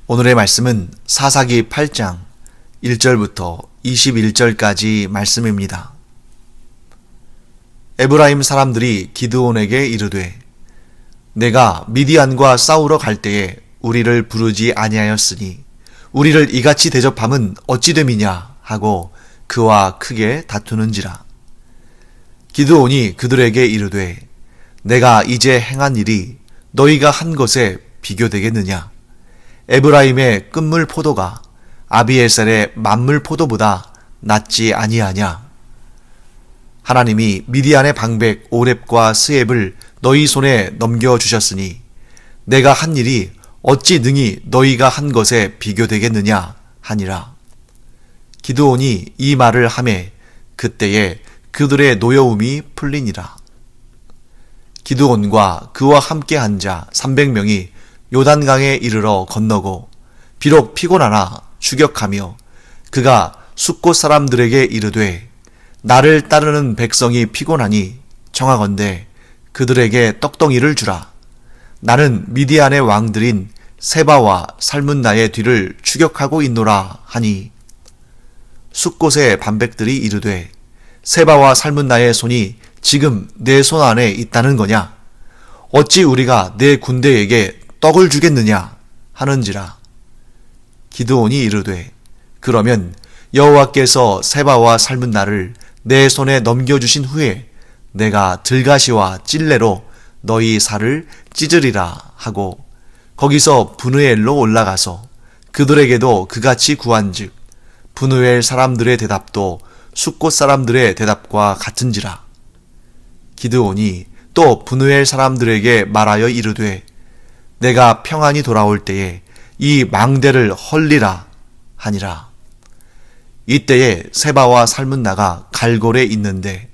오늘의 말씀은 사사기 8장 1절부터 21절까지 말씀입니다. 에브라임 사람들이 기드온에게 이르되 내가 미디안과 싸우러 갈 때에 우리를 부르지 아니하였으니 우리를 이같이 대접함은 어찌 됨이냐 하고 그와 크게 다투는지라. 기드온이 그들에게 이르되 내가 이제 행한 일이 너희가 한 것에 비교되겠느냐. 에브라임의 끝물 포도가 아비에셀의 만물 포도보다 낫지 아니하냐. 하나님이 미디안의 방백 오렙과 스앱을 너희 손에 넘겨주셨으니 내가 한 일이 어찌 능히 너희가 한 것에 비교되겠느냐 하니라. 기드온이 이 말을 하매 그때에 그들의 노여움이 풀리니라. 기드온과 그와 함께 한 자 300명이 요단강에 이르러 건너고 비록 피곤하나 추격하며 그가 숫곳 사람들에게 이르되 나를 따르는 백성이 피곤하니 청하건대 그들에게 떡덩이를 주라. 나는 미디안의 왕들인 세바와 살문나의 뒤를 추격하고 있노라 하니 숫곳의 반백들이 이르되 세바와 살문나의 손이 지금 내 손 안에 있다는 거냐? 어찌 우리가 내 군대에게 떡을 주겠느냐 하는지라. 기드온이 이르되 그러면 여호와께서 세바와 살문나를 내 손에 넘겨주신 후에 내가 들가시와 찔레로 너희 살을 찢으리라 하고 거기서 브느엘로 올라가서 그들에게도 그같이 구한즉 브느엘 사람들의 대답도 숫곳 사람들의 대답과 같은지라. 기드온이 또 브느엘 사람들에게 말하여 이르되 내가 평안히 돌아올 때에 이 망대를 헐리라 하니라. 이때에 세바와 살문나가 갈골에 있는데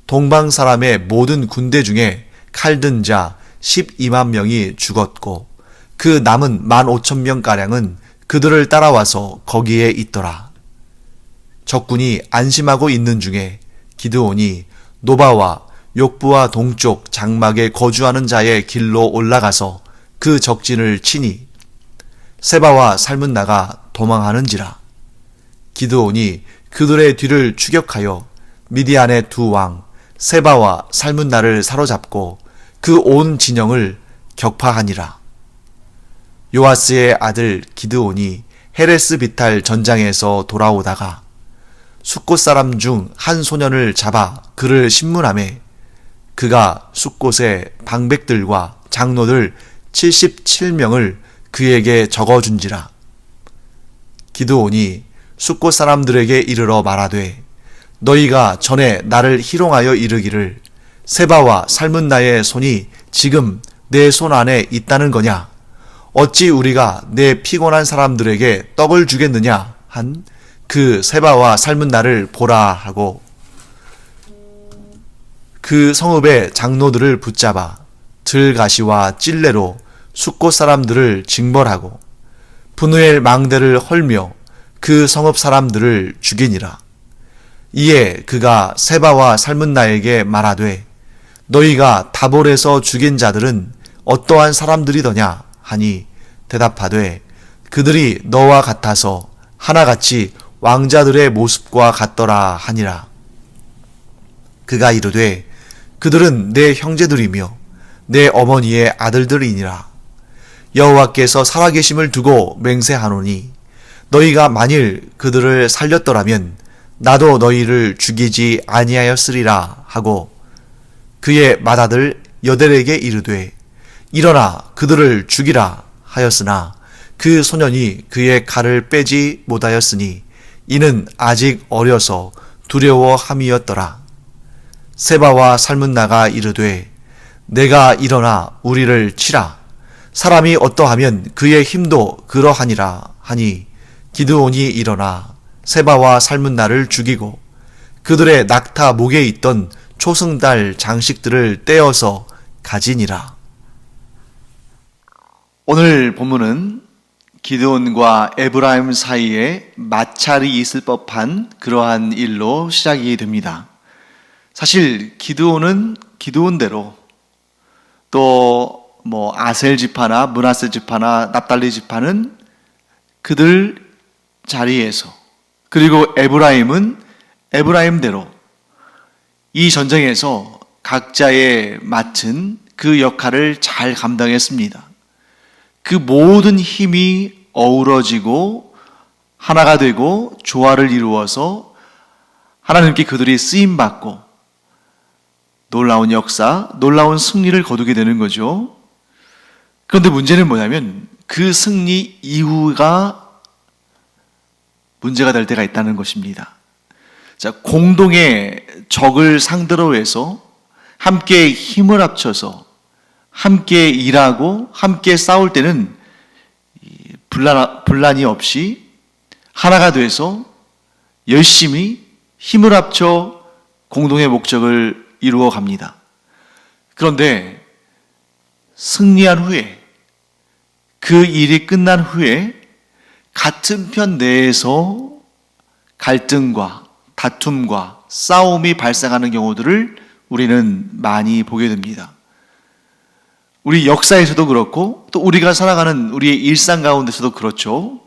동방 사람의 모든 군대 중에 칼든 자 12만 명이 죽었고 그 남은 15,000명가량은 그들을 따라와서 거기에 있더라. 적군이 안심하고 있는 중에 기드온이 노바와 욕부와 동쪽 장막에 거주하는 자의 길로 올라가서 그 적진을 치니 세바와 살문나가 도망하는지라. 기드온이 그들의 뒤를 추격하여 미디안의 두 왕 세바와 살문나를 사로잡고 그 온 진영을 격파하니라. 요아스의 아들 기드온이 헤레스 비탈 전장에서 돌아오다가 숫곳 사람 중 한 소년을 잡아 그를 신문하매 그가 숫곳의 방백들과 장로들 77명을 그에게 적어준지라. 기드온이 숫곳 사람들에게 이르러 말하되 너희가 전에 나를 희롱하여 이르기를 세바와 살문나의 손이 지금 내 손 안에 있다는 거냐. 어찌 우리가 내 피곤한 사람들에게 떡을 주겠느냐 한 그 세바와 살문나를 보라 하고 그 성읍의 장로들을 붙잡아 들가시와 찔레로 숫곳 사람들을 징벌하고 브느엘 망대를 헐며 그 성읍 사람들을 죽이니라. 이에 그가 세바와 살문나에게 말하되 너희가 다볼에서 죽인 자들은 어떠한 사람들이더냐 하니 대답하되 그들이 너와 같아서 하나같이 왕자들의 모습과 같더라 하니라. 그가 이르되 그들은 내 형제들이며 내 어머니의 아들들이니라. 여호와께서 살아계심을 두고 맹세하노니 너희가 만일 그들을 살렸더라면 나도 너희를 죽이지 아니하였으리라 하고 그의 맏아들 여델에게 이르되 일어나 그들을 죽이라 하였으나 그 소년이 그의 칼을 빼지 못하였으니 이는 아직 어려서 두려워함이었더라. 세바와 살문나가 이르되 내가 일어나 우리를 치라. 사람이 어떠하면 그의 힘도 그러하니라 하니 기드온이 일어나 세바와 살문나를 죽이고 그들의 낙타 목에 있던 초승달 장식들을 떼어서 가지니라. 오늘 본문은 기드온과 에브라임 사이에 마찰이 있을 법한 그러한 일로 시작이 됩니다. 사실 기드온은 기드온대로 또 아셀 지파나 므낫세 지파나 납달리 지파는 그들 자리에서, 그리고 에브라임은 에브라임대로 이 전쟁에서 각자의 맡은 그 역할을 잘 감당했습니다. 그 모든 힘이 어우러지고 하나가 되고 조화를 이루어서 하나님께 그들이 쓰임받고 놀라운 역사, 놀라운 승리를 거두게 되는 거죠. 그런데 문제는 뭐냐면 그 승리 이후가 문제가 될 때가 있다는 것입니다. 자, 공동의 적을 상대로 해서 함께 힘을 합쳐서 함께 일하고 함께 싸울 때는 분란이 없이 하나가 돼서 열심히 힘을 합쳐 공동의 목적을 이루어 갑니다. 그런데 승리한 후에, 그 일이 끝난 후에 같은 편 내에서 갈등과 다툼과 싸움이 발생하는 경우들을 우리는 많이 보게 됩니다. 우리 역사에서도 그렇고 또 우리가 살아가는 우리의 일상 가운데서도 그렇죠.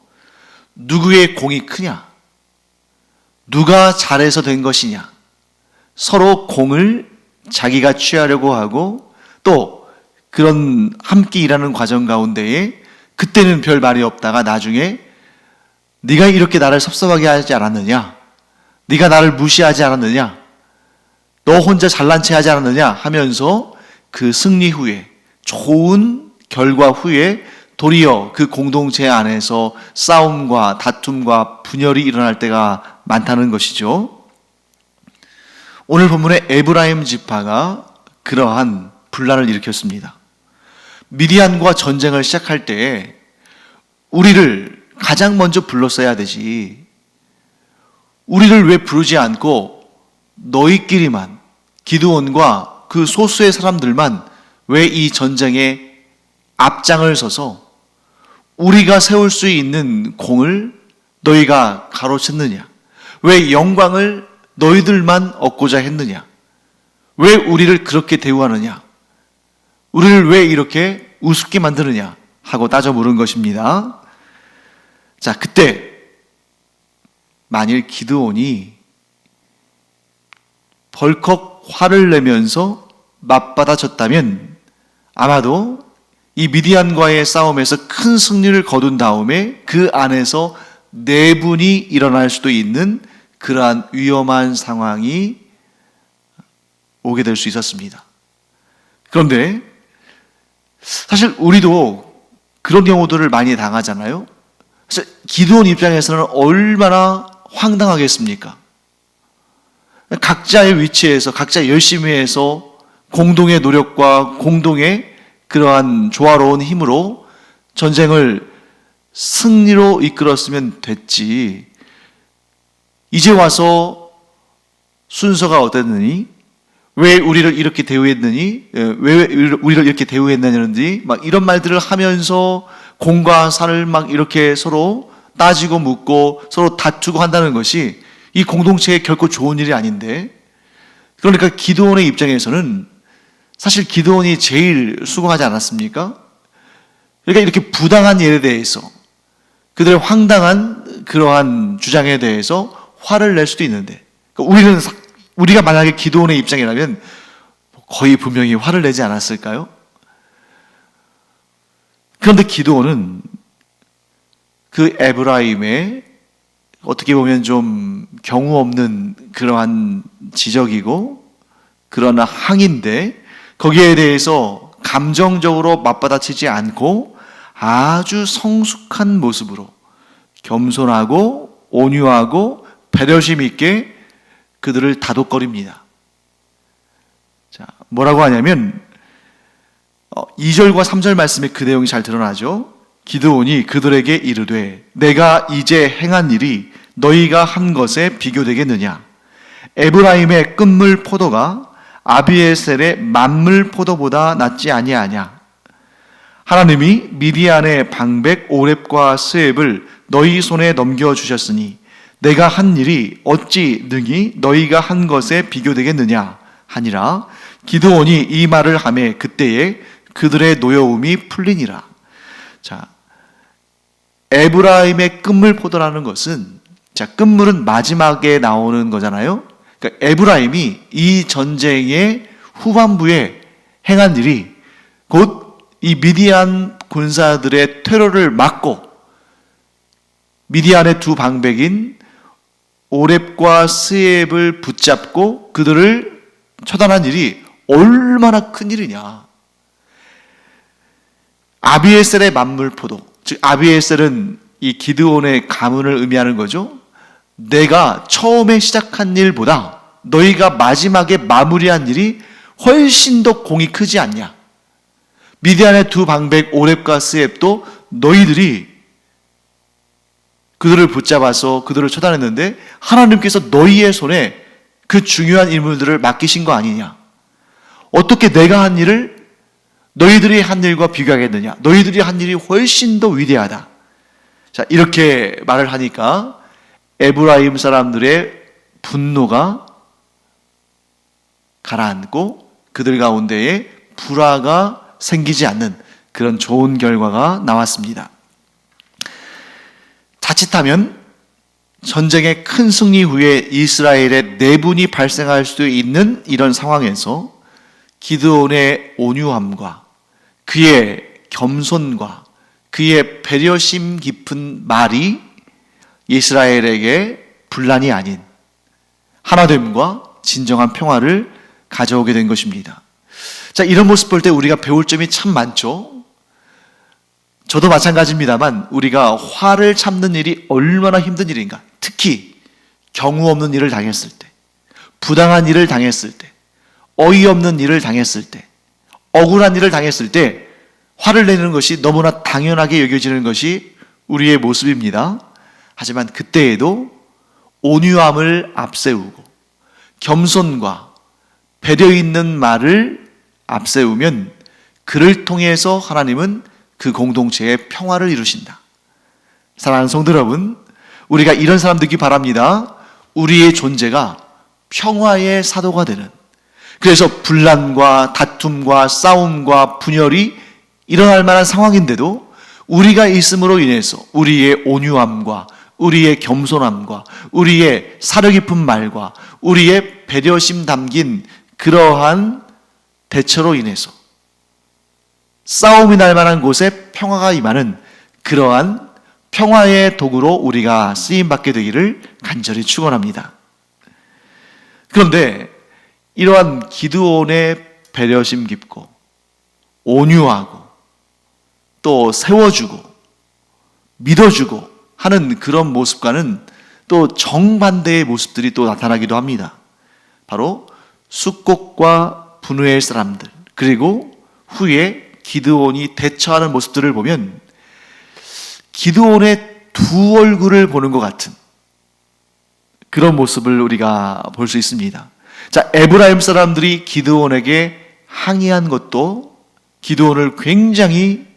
누구의 공이 크냐? 누가 잘해서 된 것이냐? 서로 공을 자기가 취하려고 하고 또 그런 함께 일하는 과정 가운데에 그때는 별 말이 없다가 나중에 네가 이렇게 나를 섭섭하게 하지 않았느냐? 네가 나를 무시하지 않았느냐? 너 혼자 잘난 체 하지 않았느냐? 하면서 그 승리 후에 좋은 결과 후에 도리어 그 공동체 안에서 싸움과 다툼과 분열이 일어날 때가 많다는 것이죠. 오늘 본문의 에브라임 지파가 그러한 분란을 일으켰습니다. 미디안과 전쟁을 시작할 때에 우리를 가장 먼저 불렀어야 되지. 우리를 왜 부르지 않고 너희끼리만, 기드온과 그 소수의 사람들만 왜 이 전쟁에 앞장을 서서 우리가 세울 수 있는 공을 너희가 가로챘느냐? 왜 영광을 너희들만 얻고자 했느냐? 왜 우리를 그렇게 대우하느냐? 우리를 왜 이렇게 우습게 만드느냐? 하고 따져 물은 것입니다. 자, 그때 만일 기드온이 벌컥 화를 내면서 맞받아쳤다면 아마도 이 미디안과의 싸움에서 큰 승리를 거둔 다음에 그 안에서 내분이 일어날 수도 있는 그러한 위험한 상황이 오게 될 수 있었습니다. 그런데 사실 우리도 그런 경우들을 많이 당하잖아요. 사실 기드온 입장에서는 얼마나 황당하겠습니까? 각자의 위치에서 각자 열심히 해서 공동의 노력과 공동의 그러한 조화로운 힘으로 전쟁을 승리로 이끌었으면 됐지. 이제 와서 순서가 어땠느니? 왜 우리를 이렇게 대우했느니? 왜 우리를 이렇게 대우했느니? 막 이런 말들을 하면서 공과 사를 막 이렇게 서로 따지고 묻고 서로 다투고 한다는 것이 이 공동체에 결코 좋은 일이 아닌데, 그러니까 기드온의 입장에서는 사실 기드온이 제일 수고하지 않았습니까? 그러니까 이렇게 부당한 일에 대해서, 그들의 황당한 그러한 주장에 대해서 화를 낼 수도 있는데, 그러니까 우리가 만약에 기드온의 입장이라면 거의 분명히 화를 내지 않았을까요? 그런데 기드온은 그 에브라임의 어떻게 보면 좀 경우 없는 그러한 지적이고 그러나 항인데 거기에 대해서 감정적으로 맞받아치지 않고 아주 성숙한 모습으로 겸손하고 온유하고 배려심 있게 그들을 다독거립니다. 자, 뭐라고 하냐면 2절과 3절 말씀에 그 내용이 잘 드러나죠. 기드온이 그들에게 이르되 내가 이제 행한 일이 너희가 한 것에 비교되겠느냐? 에브라임의 끝물 포도가 아비에셀의 만물 포도보다 낫지 아니하냐? 하나님이 미디안의 방백 오렙과 스앱을 너희 손에 넘겨주셨으니 내가 한 일이 어찌 능히 너희가 한 것에 비교되겠느냐 하니라. 기드온이 이 말을 하매 그때에 그들의 노여움이 풀리니라. 자, 에브라임의 끝물포도라는 것은, 자, 끝물은 마지막에 나오는 거잖아요. 그러니까 에브라임이 이 전쟁의 후반부에 행한 일이 곧 이 미디안 군사들의 테러를 막고 미디안의 두 방백인 오렙과 스앱을 붙잡고 그들을 처단한 일이 얼마나 큰 일이냐. 아비에셀의 만물포도, 즉 아비에셀은 이 기드온의 가문을 의미하는 거죠. 내가 처음에 시작한 일보다 너희가 마지막에 마무리한 일이 훨씬 더 공이 크지 않냐. 미디안의 두 방백 오렙과 스앱도 너희들이 그들을 붙잡아서 그들을 처단했는데 하나님께서 너희의 손에 그 중요한 인물들을 맡기신 거 아니냐. 어떻게 내가 한 일을 너희들이 한 일과 비교하겠느냐. 너희들이 한 일이 훨씬 더 위대하다. 자, 이렇게 말을 하니까 에브라임 사람들의 분노가 가라앉고 그들 가운데에 불화가 생기지 않는 그런 좋은 결과가 나왔습니다. 자칫하면 전쟁의 큰 승리 후에 이스라엘의 내분이 발생할 수도 있는 이런 상황에서 기드온의 온유함과 그의 겸손과 그의 배려심 깊은 말이 이스라엘에게 분란이 아닌 하나됨과 진정한 평화를 가져오게 된 것입니다. 자, 이런 모습 볼 때 우리가 배울 점이 참 많죠. 저도 마찬가지입니다만 우리가 화를 참는 일이 얼마나 힘든 일인가. 특히 경우 없는 일을 당했을 때, 부당한 일을 당했을 때, 어이없는 일을 당했을 때, 억울한 일을 당했을 때 화를 내는 것이 너무나 당연하게 여겨지는 것이 우리의 모습입니다. 하지만 그때에도 온유함을 앞세우고 겸손과 배려 있는 말을 앞세우면 그를 통해서 하나님은 그 공동체의 평화를 이루신다. 사랑하는 성도 여러분, 우리가 이런 사람 되기 바랍니다. 우리의 존재가 평화의 사도가 되는, 그래서 분란과 다툼과 싸움과 분열이 일어날 만한 상황인데도 우리가 있음으로 인해서 우리의 온유함과 우리의 겸손함과 우리의 사려 깊은 말과 우리의 배려심 담긴 그러한 대처로 인해서 싸움이 날 만한 곳에 평화가 임하는 그러한 평화의 도구로 우리가 쓰임받게 되기를 간절히 축원합니다. 그런데 이러한 기드온의 배려심 깊고 온유하고 또 세워주고 믿어주고 하는 그런 모습과는 또 정반대의 모습들이 또 나타나기도 합니다. 바로 숫곡과 분우엘 사람들, 그리고 후에 기드온이 대처하는 모습들을 보면 기드온의 두 얼굴을 보는 것 같은 그런 모습을 우리가 볼 수 있습니다. 자, 에브라임 사람들이 기드온에게 항의한 것도 기드온을 굉장히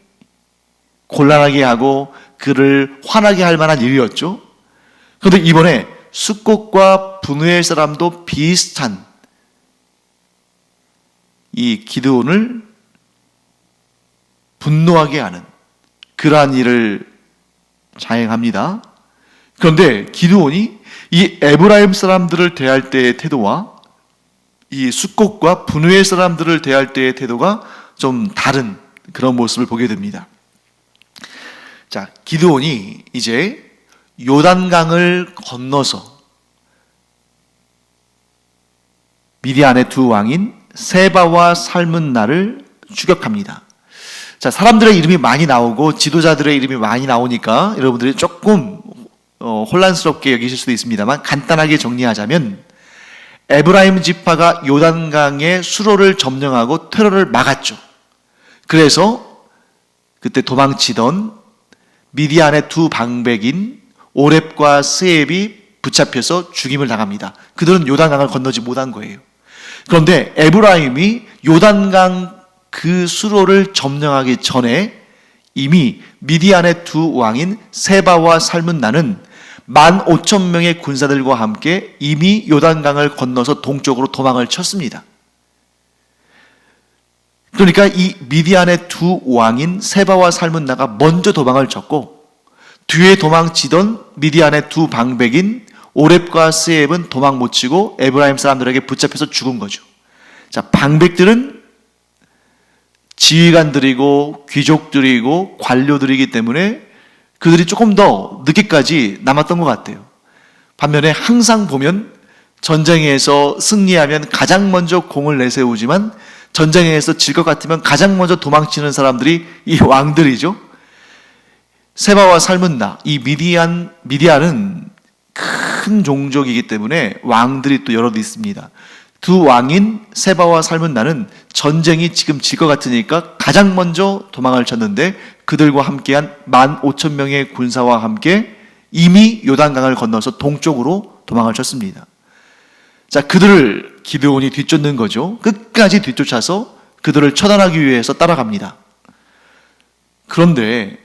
곤란하게 하고 그를 화나게 할 만한 일이었죠. 그런데 이번에 숫곡과 분우엘 사람도 비슷한 이 기드온을 분노하게 하는 그러한 일을 자행합니다. 그런데 기드온이 이 에브라임 사람들을 대할 때의 태도와 이 숫곡과 분우엘 사람들을 대할 때의 태도가 좀 다른 그런 모습을 보게 됩니다. 자, 기드온이 이제 요단강을 건너서 미디안의 두 왕인 세바와 살문나를 추격합니다. 자, 사람들의 이름이 많이 나오고 지도자들의 이름이 많이 나오니까 여러분들이 조금 혼란스럽게 여기실 수도 있습니다만 간단하게 정리하자면 에브라임 지파가 요단강의 수로를 점령하고 테러를 막았죠. 그래서 그때 도망치던 미디안의 두 방백인 오렙과 스앱이 붙잡혀서 죽임을 당합니다. 그들은 요단강을 건너지 못한 거예요. 그런데 에브라임이 요단강 그 수로를 점령하기 전에 이미 미디안의 두 왕인 세바와 살문나는 15,000명의 군사들과 함께 이미 요단강을 건너서 동쪽으로 도망을 쳤습니다. 그러니까 이 미디안의 두 왕인 세바와 살문나가 먼저 도망을 쳤고 뒤에 도망치던 미디안의 두 방백인 오렙과 스앱은 도망 못 치고 에브라임 사람들에게 붙잡혀서 죽은 거죠. 자, 방백들은 지휘관들이고 귀족들이고 관료들이기 때문에 그들이 조금 더 늦게까지 남았던 것 같아요. 반면에 항상 보면 전쟁에서 승리하면 가장 먼저 공을 내세우지만 전쟁에서 질 것 같으면 가장 먼저 도망치는 사람들이 이 왕들이죠. 세바와 살문나, 이 미디안은 큰 종족이기 때문에 왕들이 또 여럿 있습니다. 두 왕인 세바와 살문나는 전쟁이 지금 질 것 같으니까 가장 먼저 도망을 쳤는데 그들과 함께한 15,000명의 군사와 함께 이미 요단강을 건너서 동쪽으로 도망을 쳤습니다. 자, 그들을 기드온이 뒤쫓는 거죠. 끝까지 뒤쫓아서 그들을 처단하기 위해서 따라갑니다. 그런데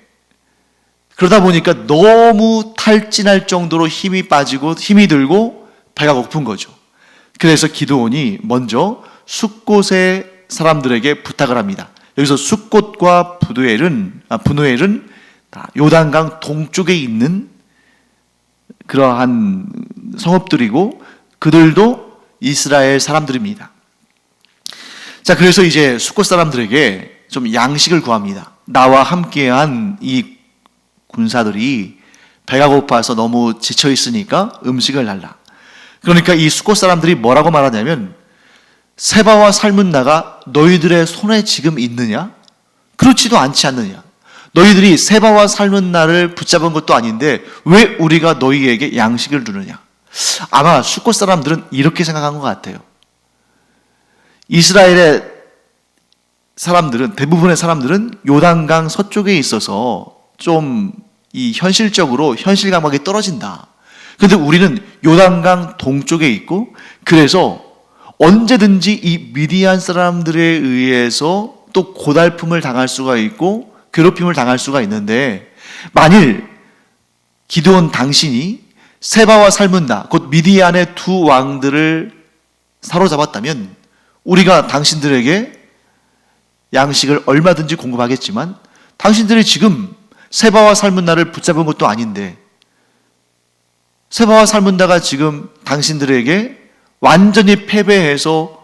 그러다 보니까 너무 탈진할 정도로 힘이 빠지고 힘이 들고 배가 고픈 거죠. 그래서 기드온이 먼저 숫곳의 사람들에게 부탁을 합니다. 여기서 숫곳과 분우엘은 요단강 동쪽에 있는 그러한 성읍들이고 그들도 이스라엘 사람들입니다. 자, 그래서 이제 숫곳 사람들에게 좀 양식을 구합니다. 나와 함께한 이 군사들이 배가 고파서 너무 지쳐 있으니까 음식을 달라. 그러니까 이 숫곳 사람들이 뭐라고 말하냐면 세바와 살문나가 너희들의 손에 지금 있느냐? 그렇지도 않지 않느냐? 너희들이 세바와 살문나를 붙잡은 것도 아닌데 왜 우리가 너희에게 양식을 주느냐? 아마 숫곳 사람들은 이렇게 생각한 것 같아요. 이스라엘의 사람들은, 대부분의 사람들은 요단강 서쪽에 있어서 좀 이 현실적으로 현실 감각이 떨어진다. 근데 우리는 요단강 동쪽에 있고 그래서 언제든지 이 미디안 사람들에 의해서 또 고달픔을 당할 수가 있고 괴롭힘을 당할 수가 있는데 만일 기드온 당신이 세바와 살문나 곧 미디안의 두 왕들을 사로잡았다면 우리가 당신들에게 양식을 얼마든지 공급하겠지만 당신들이 지금 세바와 살문나를 붙잡은 것도 아닌데 세바와 살문나가 지금 당신들에게 완전히 패배해서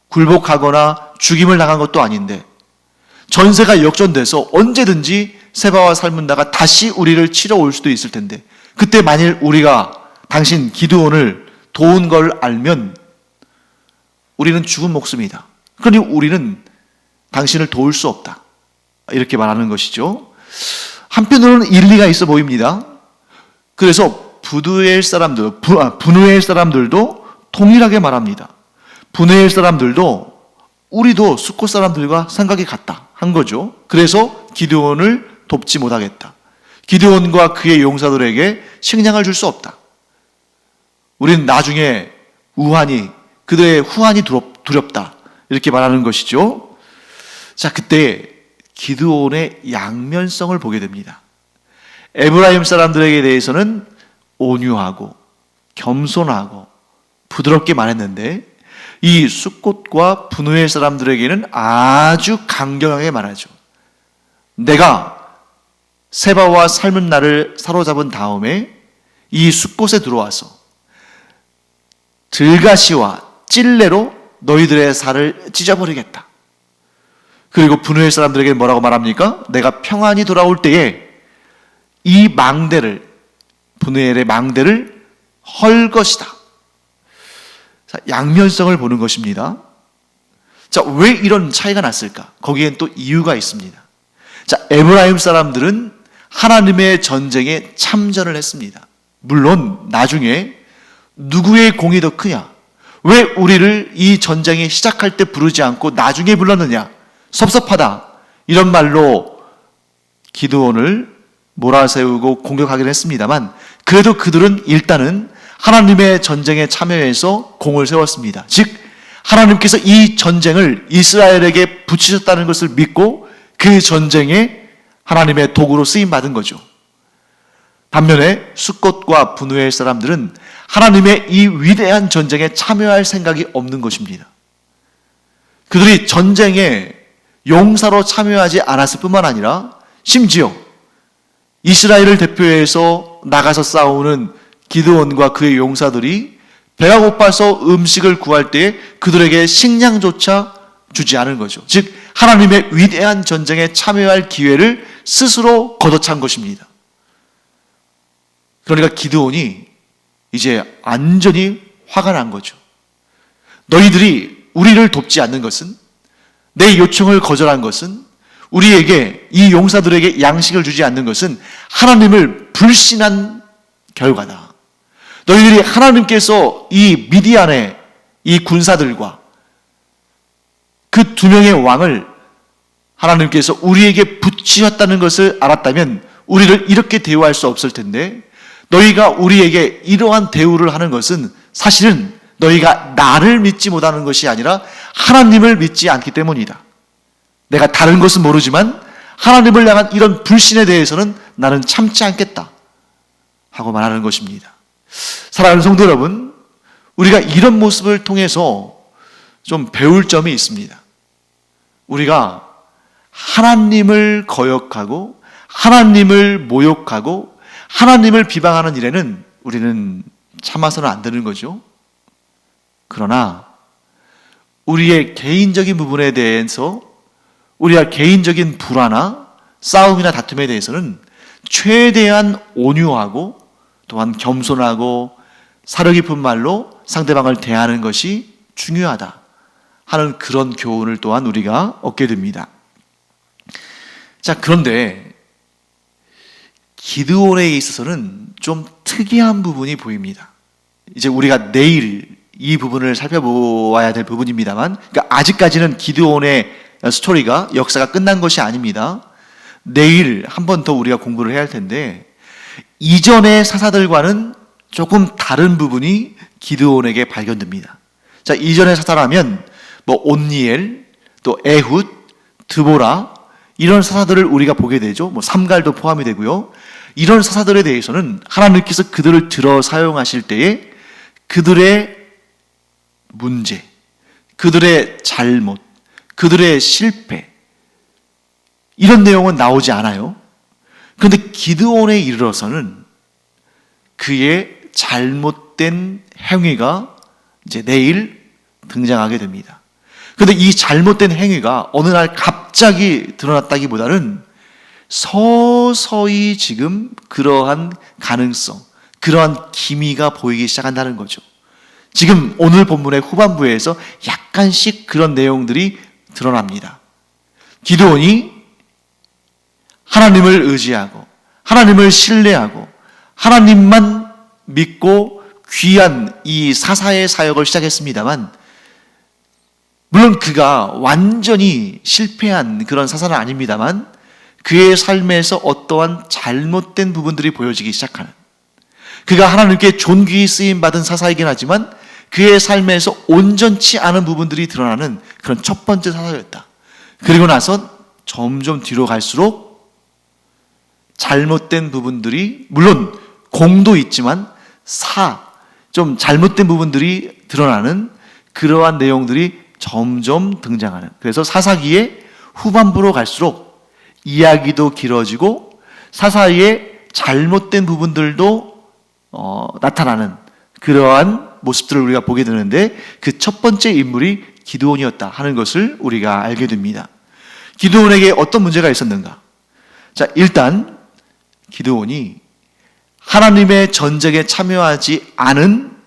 굴복하거나 죽임을 당한 것도 아닌데 전세가 역전돼서 언제든지 세바와 살문나가 다시 우리를 치러 올 수도 있을 텐데 그때 만일 우리가 당신 기드온을 도운 걸 알면 우리는 죽은 목숨이다. 그러니 우리는 당신을 도울 수 없다. 이렇게 말하는 것이죠. 한편으로는 일리가 있어 보입니다. 그래서 분우엘 사람들도 동일하게 말합니다. 분우엘 사람들도 우리도 숫곳 사람들과 생각이 같다 한 거죠. 그래서 기드온을 돕지 못하겠다. 기드온과 그의 용사들에게 식량을 줄 수 없다. 우리는 나중에 그들의 후환이 두렵다. 이렇게 말하는 것이죠. 자, 그때 기드온의 양면성을 보게 됩니다. 에브라임 사람들에게 대해서는 온유하고 겸손하고 부드럽게 말했는데 이 숫곳과 분우엘 사람들에게는 아주 강경하게 말하죠. 내가 세바와 살문나를 사로잡은 다음에 이 숫곳에 들어와서 들가시와 찔레로 너희들의 살을 찢어버리겠다. 그리고 분우엘 사람들에게 뭐라고 말합니까? 내가 평안히 돌아올 때에 이 분우엘의 망대를 헐 것이다. 자, 양면성을 보는 것입니다. 자, 왜 이런 차이가 났을까? 거기엔 또 이유가 있습니다. 자, 에브라임 사람들은 하나님의 전쟁에 참전을 했습니다. 물론 나중에 누구의 공이 더 크냐? 왜 우리를 이 전쟁이 시작할 때 부르지 않고 나중에 불렀느냐? 섭섭하다. 이런 말로 기드온을 몰아세우고 공격하기를 했습니다만 그래도 그들은 일단은 하나님의 전쟁에 참여해서 공을 세웠습니다. 즉 하나님께서 이 전쟁을 이스라엘에게 붙이셨다는 것을 믿고 그 전쟁에 하나님의 도구로 쓰임받은 거죠. 반면에 숫곳과 분우엘 사람들은 하나님의 이 위대한 전쟁에 참여할 생각이 없는 것입니다. 그들이 전쟁에 용사로 참여하지 않았을 뿐만 아니라 심지어 이스라엘을 대표해서 나가서 싸우는 기드온과 그의 용사들이 배가 고파서 음식을 구할 때에 그들에게 식량조차 주지 않은 거죠. 즉 하나님의 위대한 전쟁에 참여할 기회를 스스로 걷어찬 것입니다. 그러니까 기드온이 이제 완전히 화가 난 거죠. 너희들이 우리를 돕지 않는 것은, 내 요청을 거절한 것은, 우리에게, 이 용사들에게 양식을 주지 않는 것은 하나님을 불신한 결과다. 너희들이 하나님께서 이 미디안의 이 군사들과 그 두 명의 왕을 하나님께서 우리에게 붙이셨다는 것을 알았다면 우리를 이렇게 대우할 수 없을 텐데, 너희가 우리에게 이러한 대우를 하는 것은 사실은 너희가 나를 믿지 못하는 것이 아니라 하나님을 믿지 않기 때문이다. 내가 다른 것은 모르지만 하나님을 향한 이런 불신에 대해서는 나는 참지 않겠다 하고 말하는 것입니다. 사랑하는 성도 여러분, 우리가 이런 모습을 통해서 좀 배울 점이 있습니다. 우리가 하나님을 거역하고 하나님을 모욕하고 하나님을 비방하는 일에는 우리는 참아서는 안 되는 거죠. 그러나 우리의 개인적인 부분에 대해서, 우리가 개인적인 불화나 싸움이나 다툼에 대해서는 최대한 온유하고 또한 겸손하고 사려 깊은 말로 상대방을 대하는 것이 중요하다 하는 그런 교훈을 또한 우리가 얻게 됩니다. 자, 그런데 기드온에 있어서는 좀 특이한 부분이 보입니다. 이제 우리가 내일 이 부분을 살펴보아야 될 부분입니다만, 그러니까 아직까지는 기드온의 스토리가, 역사가 끝난 것이 아닙니다. 내일 한 번 더 우리가 공부를 해야 할 텐데, 이전의 사사들과는 조금 다른 부분이 기드온에게 발견됩니다. 자, 이전의 사사라면 온니엘, 또 에훗, 드보라, 이런 사사들을 우리가 보게 되죠. 삼갈도 포함이 되고요. 이런 사사들에 대해서는 하나님께서 그들을 들어 사용하실 때에 그들의 문제, 그들의 잘못, 그들의 실패, 이런 내용은 나오지 않아요. 그런데 기드온에 이르러서는 그의 잘못된 행위가 이제 내일 등장하게 됩니다. 그런데 이 잘못된 행위가 어느 날 갑자기 드러났다기보다는 서서히 지금 그러한 가능성, 그러한 기미가 보이기 시작한다는 거죠. 지금 오늘 본문의 후반부에서 약간씩 그런 내용들이 드러납니다. 기드온이 하나님을 의지하고 하나님을 신뢰하고 하나님만 믿고 귀한 이 사사의 사역을 시작했습니다만, 물론 그가 완전히 실패한 그런 사사는 아닙니다만 그의 삶에서 어떠한 잘못된 부분들이 보여지기 시작하는, 그가 하나님께 존귀히 쓰임받은 사사이긴 하지만 그의 삶에서 온전치 않은 부분들이 드러나는 그런 첫 번째 사사였다. 그리고 나서 점점 뒤로 갈수록 잘못된 부분들이, 물론 공도 있지만 좀 잘못된 부분들이 드러나는 그러한 내용들이 점점 등장하는, 그래서 사사기의 후반부로 갈수록 이야기도 길어지고 사사의 잘못된 부분들도 나타나는 그러한 모습들을 우리가 보게 되는데, 그 첫 번째 인물이 기드온이었다 하는 것을 우리가 알게 됩니다. 기드온에게 어떤 문제가 있었는가? 자, 일단 기드온이 하나님의 전쟁에 참여하지 않은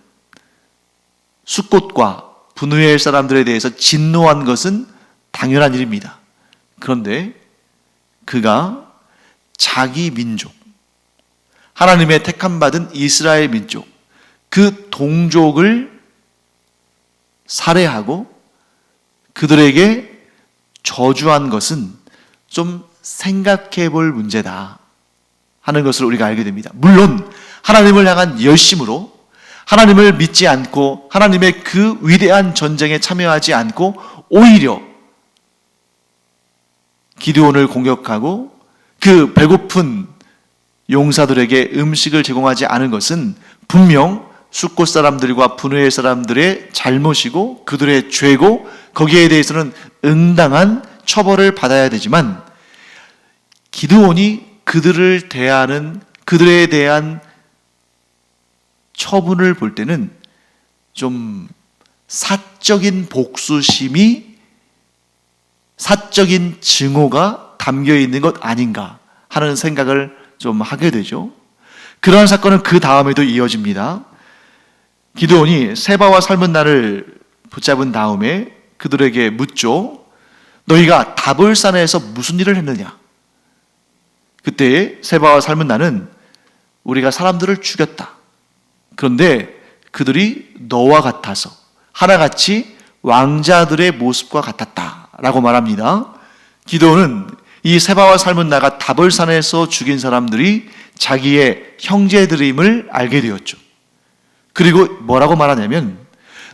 숫곳과 분후엘 사람들에 대해서 진노한 것은 당연한 일입니다. 그런데 그가 자기 민족, 하나님의 택함받은 이스라엘 민족, 그 동족을 살해하고 그들에게 저주한 것은 좀 생각해 볼 문제다 하는 것을 우리가 알게 됩니다. 물론 하나님을 향한 열심으로 하나님을 믿지 않고 하나님의 그 위대한 전쟁에 참여하지 않고 오히려 기드온을 공격하고 그 배고픈 용사들에게 음식을 제공하지 않은 것은 분명 숫곳 사람들과 분후엘 사람들의 잘못이고 그들의 죄고, 거기에 대해서는 응당한 처벌을 받아야 되지만, 기드온이 그들에 대한 처분을 볼 때는 좀 사적인 복수심이, 사적인 증오가 담겨 있는 것 아닌가 하는 생각을 좀 하게 되죠. 그러한 사건은 그 다음에도 이어집니다. 기드온이 세바와 살문나를 붙잡은 다음에 그들에게 묻죠. 너희가 다볼산에서 무슨 일을 했느냐? 그때 세바와 살문나는 우리가 사람들을 죽였다. 그런데 그들이 너와 같아서 하나같이 왕자들의 모습과 같았다라고 말합니다. 기드온은 이 세바와 살문나가 다볼산에서 죽인 사람들이 자기의 형제들임을 알게 되었죠. 그리고 뭐라고 말하냐면,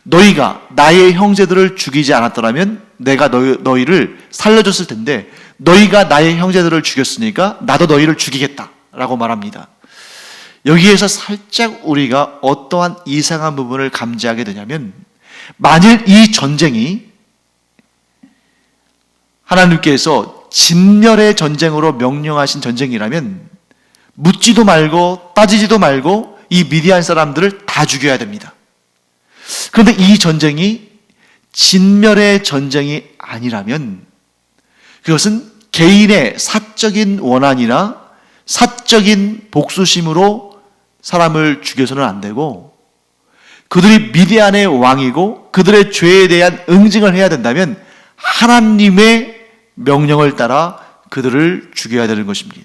너희가 나의 형제들을 죽이지 않았더라면 내가 너희를 살려줬을 텐데 너희가 나의 형제들을 죽였으니까 나도 너희를 죽이겠다라고 말합니다. 여기에서 살짝 우리가 어떠한 이상한 부분을 감지하게 되냐면, 만일 이 전쟁이 하나님께서 진멸의 전쟁으로 명령하신 전쟁이라면 묻지도 말고 따지지도 말고 이 미디안 사람들을 다 죽여야 됩니다. 그런데 이 전쟁이 진멸의 전쟁이 아니라면 그것은 개인의 사적인 원한이나 사적인 복수심으로 사람을 죽여서는 안 되고, 그들이 미디안의 왕이고 그들의 죄에 대한 응징을 해야 된다면 하나님의 명령을 따라 그들을 죽여야 되는 것입니다.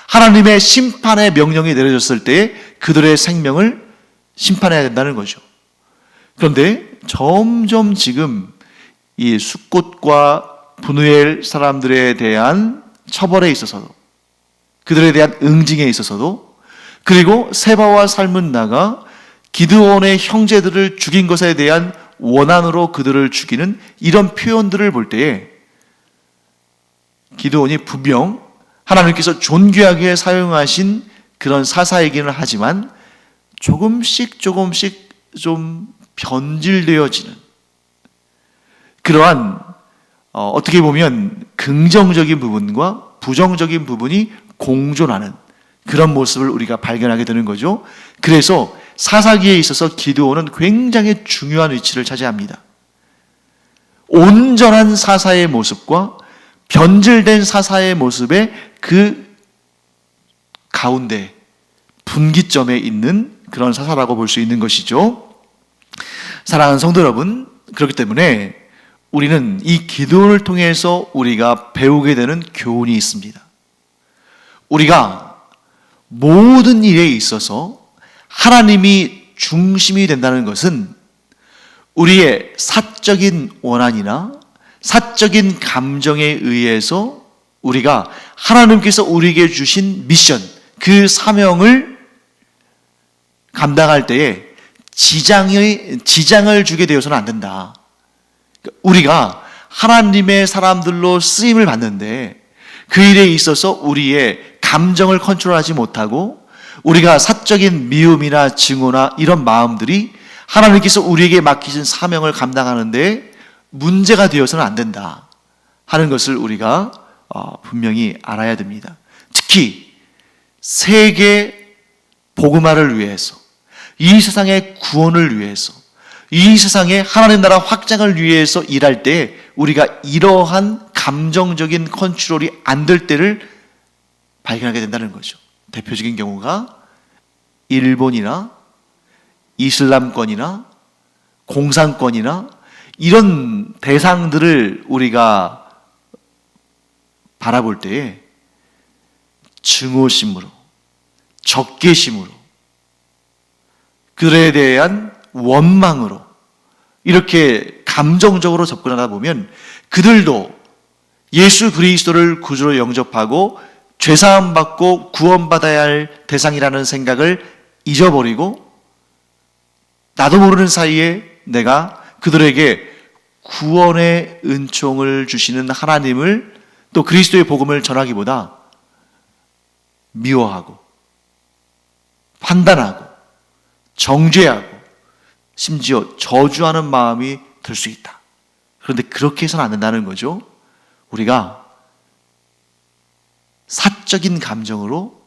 하나님의 심판의 명령이 내려졌을 때 그들의 생명을 심판해야 된다는 거죠. 그런데 점점 지금 이 숫곳과 브누엘 사람들에 대한 처벌에 있어서도, 그들에 대한 응징에 있어서도, 그리고 세바와 살문나가 기드온의 형제들을 죽인 것에 대한 원한으로 그들을 죽이는 이런 표현들을 볼 때에 기드온이 분명 하나님께서 존귀하게 사용하신 그런 사사이기는 하지만 조금씩 좀 변질되어지는 그러한 어떻게 보면 긍정적인 부분과 부정적인 부분이 공존하는 그런 모습을 우리가 발견하게 되는 거죠. 그래서 사사기에 있어서 기드온은 굉장히 중요한 위치를 차지합니다. 온전한 사사의 모습과 변질된 사사의 모습의 그 가운데 분기점에 있는 그런 사사라고 볼 수 있는 것이죠. 사랑하는 성도 여러분, 그렇기 때문에 우리는 이 기드온을 통해서 우리가 배우게 되는 교훈이 있습니다. 우리가 모든 일에 있어서 하나님이 중심이 된다는 것은 우리의 사적인 원한이나 사적인 감정에 의해서 우리가 하나님께서 우리에게 주신 미션, 그 사명을 감당할 때에 지장을 주게 되어서는 안 된다. 우리가 하나님의 사람들로 쓰임을 받는데 그 일에 있어서 우리의 감정을 컨트롤하지 못하고 우리가 사적인 미움이나 증오나 이런 마음들이 하나님께서 우리에게 맡기신 사명을 감당하는데 문제가 되어서는 안 된다 하는 것을 우리가 분명히 알아야 됩니다. 특히 세계 복음화를 위해서, 이 세상의 구원을 위해서, 이 세상의 하나님 나라 확장을 위해서 일할 때 우리가 이러한 감정적인 컨트롤이 안 될 때를 발견하게 된다는 거죠. 대표적인 경우가 일본이나 이슬람권이나 공산권이나 이런 대상들을 우리가 바라볼 때에 증오심으로, 적개심으로, 그들에 대한 원망으로 이렇게 감정적으로 접근하다 보면 그들도 예수 그리스도를 구주로 영접하고 죄사함 받고 구원받아야 할 대상이라는 생각을 잊어버리고 나도 모르는 사이에 내가 그들에게 구원의 은총을 주시는 하나님을 또 그리스도의 복음을 전하기보다 미워하고 판단하고 정죄하고 심지어 저주하는 마음이 들 수 있다. 그런데 그렇게 해서는 안 된다는 거죠. 우리가 사적인 감정으로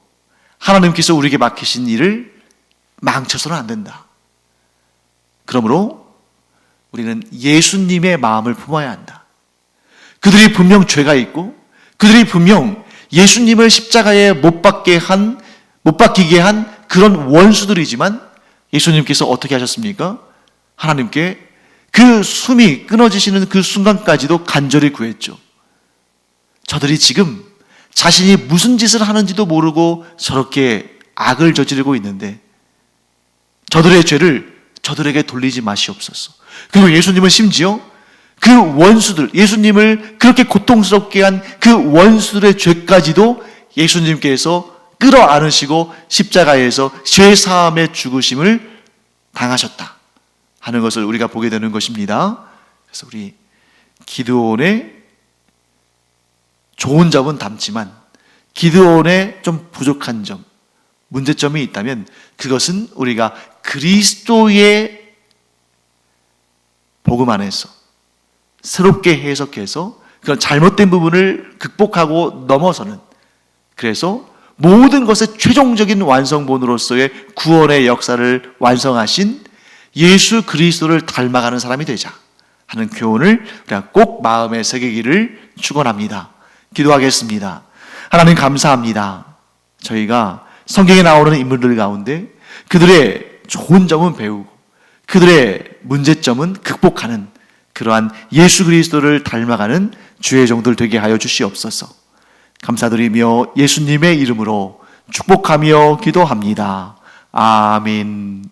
하나님께서 우리에게 맡기신 일을 망쳐서는 안 된다. 그러므로 우리는 예수님의 마음을 품어야 한다. 그들이 분명 죄가 있고 그들이 분명 예수님을 십자가에 못 박히게 한 그런 원수들이지만 예수님께서 어떻게 하셨습니까? 하나님께 그 숨이 끊어지시는 그 순간까지도 간절히 구했죠. 저들이 지금 자신이 무슨 짓을 하는지도 모르고 저렇게 악을 저지르고 있는데 저들의 죄를 저들에게 돌리지 마시옵소서. 그리고 예수님은 심지어 그 원수들, 예수님을 그렇게 고통스럽게 한 그 원수들의 죄까지도 예수님께서 끌어안으시고 십자가에서 죄사함의 죽으심을 당하셨다 하는 것을 우리가 보게 되는 것입니다. 그래서 우리 기드온의 좋은 점은 담지만 기드온의 좀 부족한 점, 문제점이 있다면 그것은 우리가 그리스도의 복음 안에서 새롭게 해석해서 그런 잘못된 부분을 극복하고 넘어서는, 그래서 모든 것의 최종적인 완성본으로서의 구원의 역사를 완성하신 예수 그리스도를 닮아가는 사람이 되자 하는 교훈을 우리가 꼭 마음에 새기기를 축원합니다. 기도하겠습니다. 하나님 감사합니다. 저희가 성경에 나오는 인물들 가운데 그들의 좋은 점은 배우고 그들의 문제점은 극복하는 그러한 예수 그리스도를 닮아가는 주의 종들 되게 하여 주시옵소서. 감사드리며 예수님의 이름으로 축복하며 기도합니다. 아멘.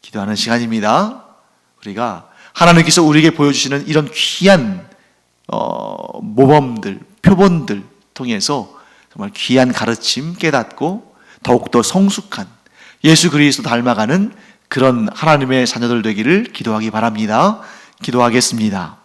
기도하는 시간입니다. 우리가 하나님께서 우리에게 보여주시는 이런 귀한 모범들, 표본들 통해서 정말 귀한 가르침 깨닫고 더욱더 성숙한 예수 그리스도 닮아가는 그런 하나님의 자녀들 되기를 기도하기 바랍니다. 기도하겠습니다.